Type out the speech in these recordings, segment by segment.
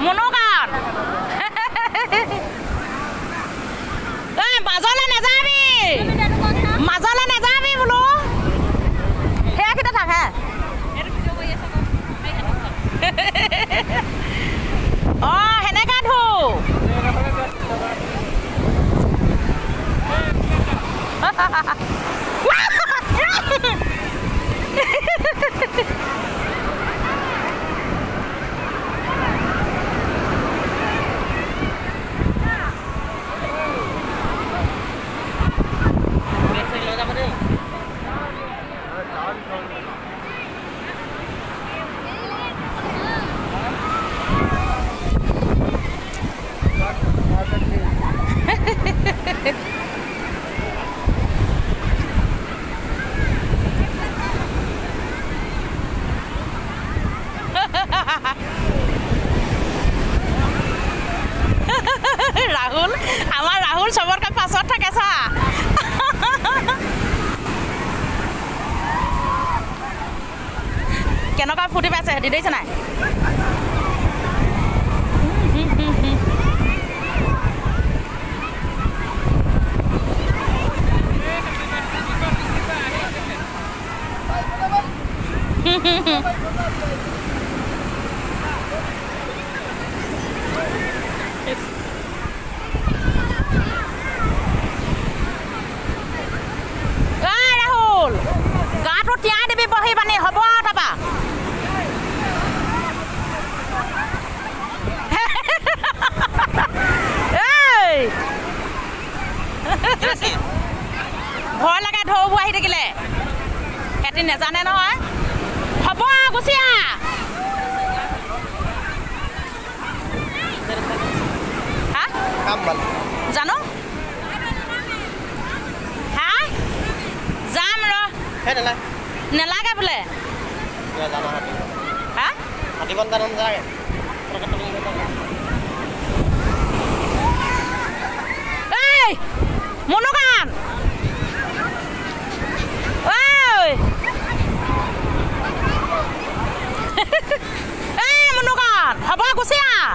মনোকান এই মাজলে নাযাবি মাজলে নাযাবি বোলো সেয়া কেইটা থাক হে অঁ সেনেকা ধু রাহুল আমার রাহুল সবরকে পাছত থাকে চা কেনেকুৱা ফুটি পাইছে দি দিছে নাই ৰাহুল গাটো তিয়াই দিবি বহি পানী হ'ব তাৰপা ভয় লাগে ঢৌবোৰ আহি থাকিলে সিহঁতি নেজানে নহয় হ'ব গুচি আহ হা জানো হা যাম ৰ নেলাগে বোলে হা এই মনোকান এই মনোকান হ'ব গুচি আহ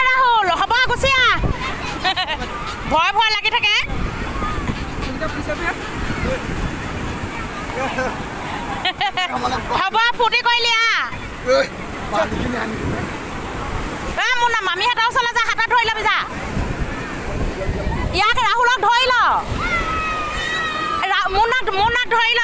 ৰাহুল হ'ব গুচি আহ ভয় ভয় লাগি থাকে হ'ব ফূৰ্তি কৰিলি মোৰ না মামীহঁতৰ ওচৰলৈ যা হাতত ধৰি ল'বি যা ইয়াক ৰাহুলক ধৰি ল মোৰ নাক ধৰি ল